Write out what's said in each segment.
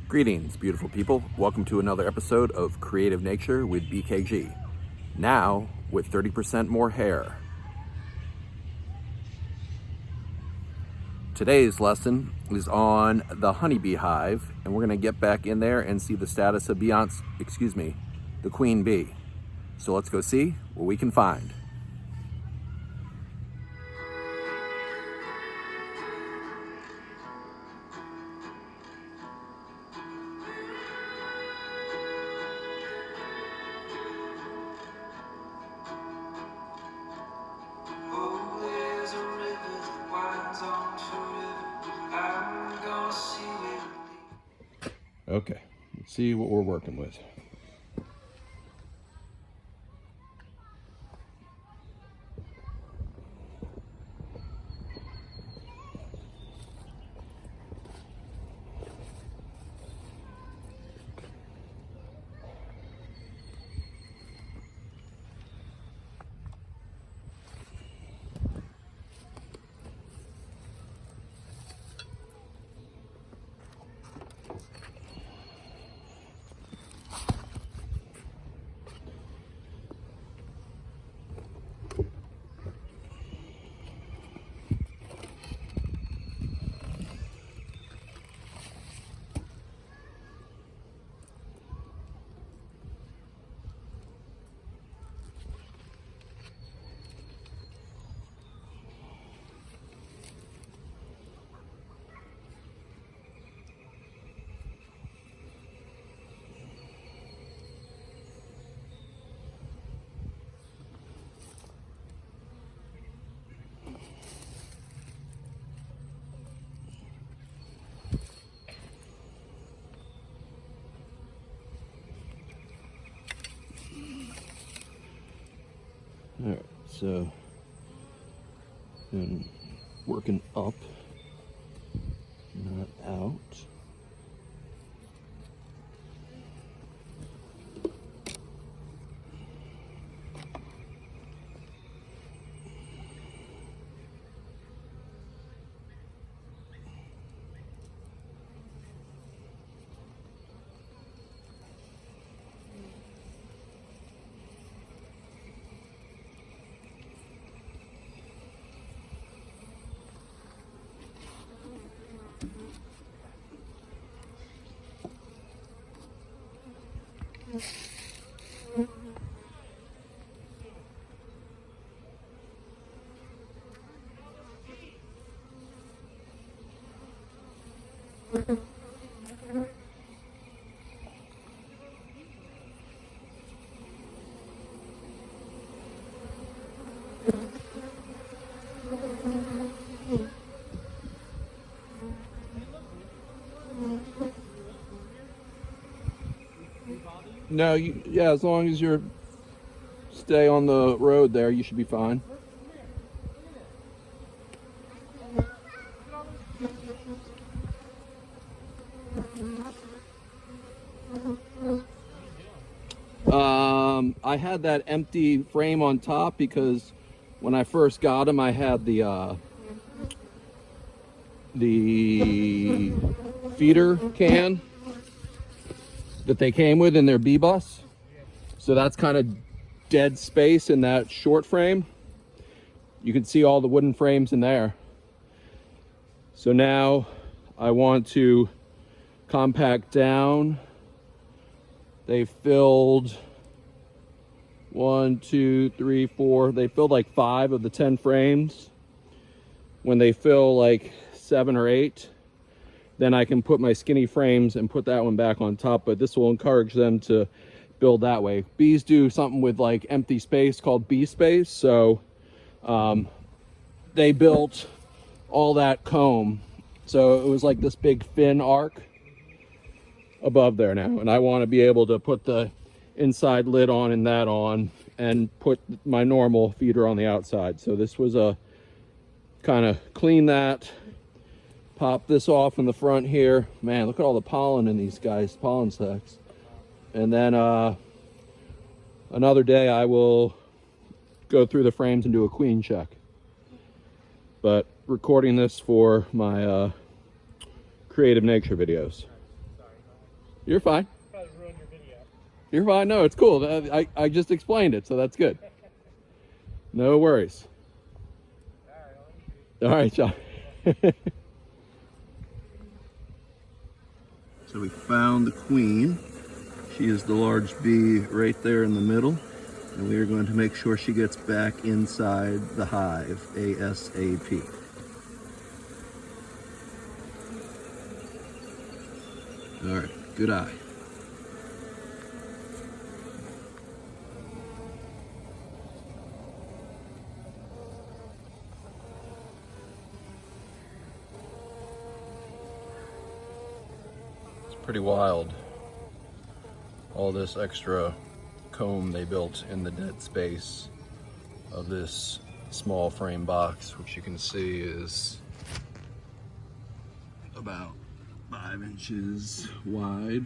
Greetings, beautiful people. Welcome to another episode of Creative Nature with BKG. Now with 30% more hair. Today's lesson is on the honeybee hive, and we're going to get back in there and see the status of the queen bee. So let's go see what we can find. Okay, let's see what we're working with. All right, so been working up, not out. No, yeah, as long as you stay on the road there, you should be fine. I had that empty frame on top because when I first got them, I had the feeder can that they came with in their bee bus. So that's kind of dead space in that short frame. You can see all the wooden frames in there. So now I want to compact down. They filled 1, 2, 3, 4. They filled like 5 of the 10 frames. When they fill like 7 or 8, then I can put my skinny frames and put that one back on top, but this will encourage them to build that way. Bees do something with like empty space called bee space. So they built all that comb. So it was like this big fin arc above there now. And I want to be able to put the inside lid on and that on and put my normal feeder on the outside. So this was a kind of clean that, pop this off in the front here. Man, look at all the pollen in these guys, pollen sacs. And then another day I will go through the frames and do a queen check. But recording this for my creative nature videos. You're fine. Probably ruined your video. You're fine. No, it's cool. I just explained it, so that's good. No worries. All right, John. So we found the queen. She is the large bee right there in the middle. And we are going to make sure she gets back inside the hive ASAP. All right, good eye. It's pretty wild. All this extra comb they built in the dead space of this small frame box, which you can see is about 5 inches wide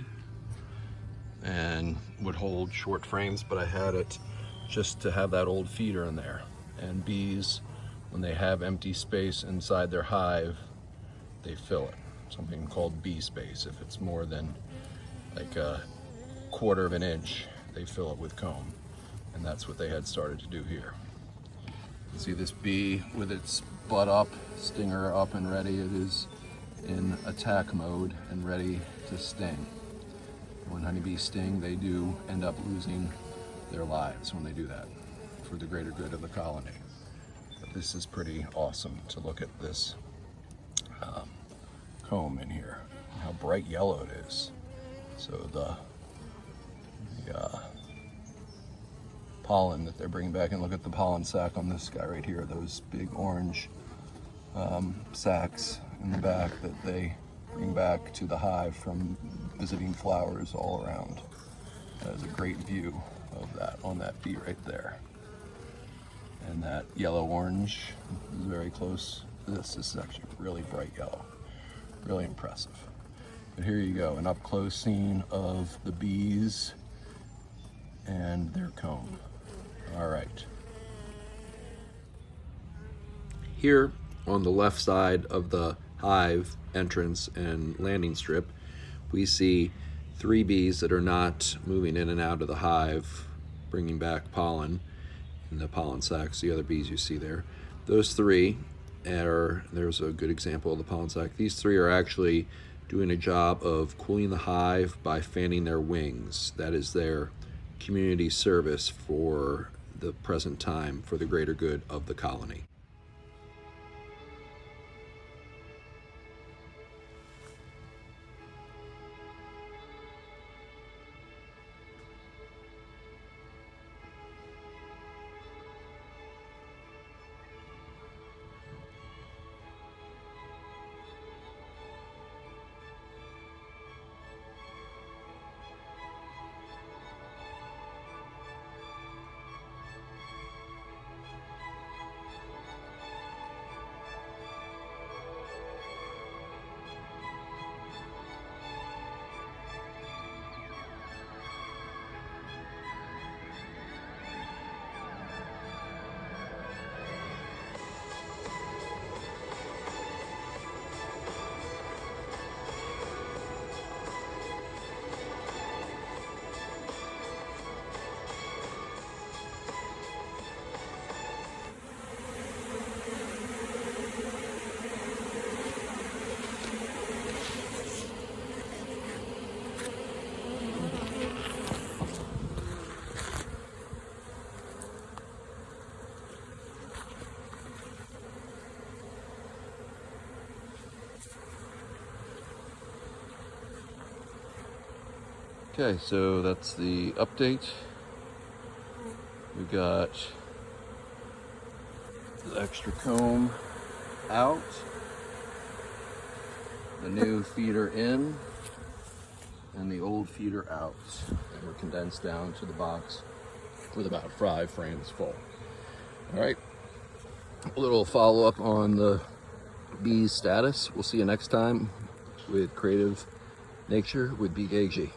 and would hold short frames, but I had it just to have that old feeder in there. And bees, when they have empty space inside their hive, they fill it. Something called bee space. If it's more than like a quarter of an inch, they fill it with comb. And that's what they had started to do here. You can see this bee with its butt up, stinger up and ready. It is in attack mode and ready to sting. When honeybees sting, they do end up losing their lives when they do that for the greater good of the colony. But this is pretty awesome to look at this comb in here, and how bright yellow it is. So the pollen that they're bringing back, and look at the pollen sac on this guy right here, those big orange sacs in the back that they bring back to the hive from visiting flowers all around. That is a great view of that on that bee right there. And that yellow orange is very close to this. This is actually really bright yellow. Really impressive. But here you go, an up close scene of the bees and their comb. All right. Here on the left side of the hive entrance and landing strip, we see 3 bees that are not moving in and out of the hive, bringing back pollen in the pollen sacs, the other bees you see there. Those 3 there's a good example of the pollen sac. These 3 are actually doing a job of cooling the hive by fanning their wings. That is their community service for the present time, for the greater good of the colony. Okay, so that's the update. We got the extra comb out, the new feeder in, and the old feeder out. And we're condensed down to the box with about 5 frames full. All right, a little follow-up on the bees status. We'll see you next time with Creative Nature with BKG.